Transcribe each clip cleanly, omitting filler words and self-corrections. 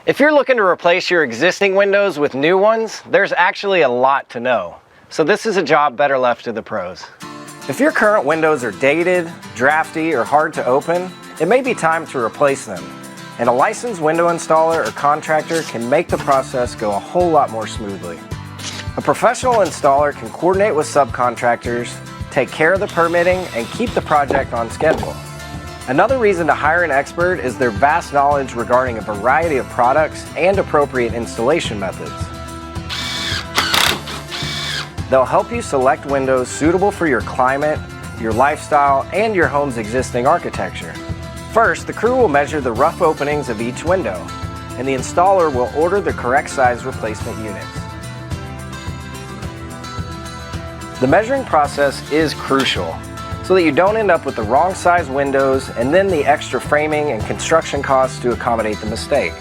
If you're looking to replace your existing windows with new ones, there's actually a lot to know. So this is a job better left to the pros. If your current windows are dated, drafty, or hard to open, it may be time to replace them. And a licensed window installer or contractor can make the process go a whole lot more smoothly. A professional installer can coordinate with subcontractors, take care of the permitting, and keep the project on schedule. Another reason to hire an expert is their vast knowledge regarding a variety of products and appropriate installation methods. They'll help you select windows suitable for your climate, your lifestyle, and your home's existing architecture. First, the crew will measure the rough openings of each window, and the installer will order the correct size replacement units. The measuring process is crucial, so that you don't end up with the wrong size windows and then the extra framing and construction costs to accommodate the mistake.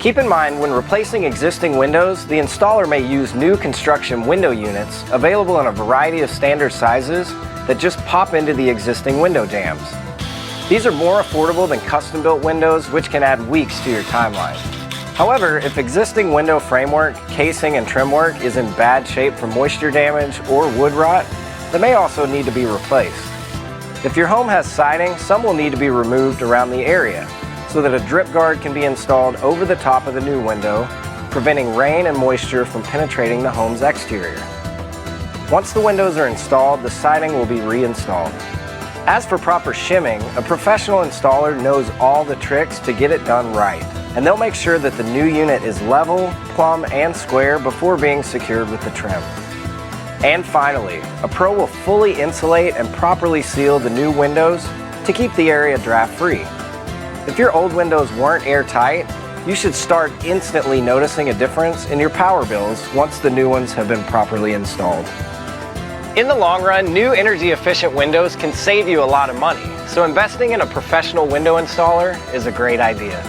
Keep in mind, when replacing existing windows, the installer may use new construction window units available in a variety of standard sizes that just pop into the existing window jambs. These are more affordable than custom-built windows, which can add weeks to your timeline. However, if existing window framework, casing, and trim work is in bad shape from moisture damage or wood rot, they may also need to be replaced. If your home has siding, some will need to be removed around the area so that a drip guard can be installed over the top of the new window, preventing rain and moisture from penetrating the home's exterior. Once the windows are installed, the siding will be reinstalled. As for proper shimming, a professional installer knows all the tricks to get it done right, and they'll make sure that the new unit is level, plumb, and square before being secured with the trim. And finally, a pro will fully insulate and properly seal the new windows to keep the area draft-free. If your old windows weren't airtight, you should start instantly noticing a difference in your power bills once the new ones have been properly installed. In the long run, new energy-efficient windows can save you a lot of money, so investing in a professional window installer is a great idea.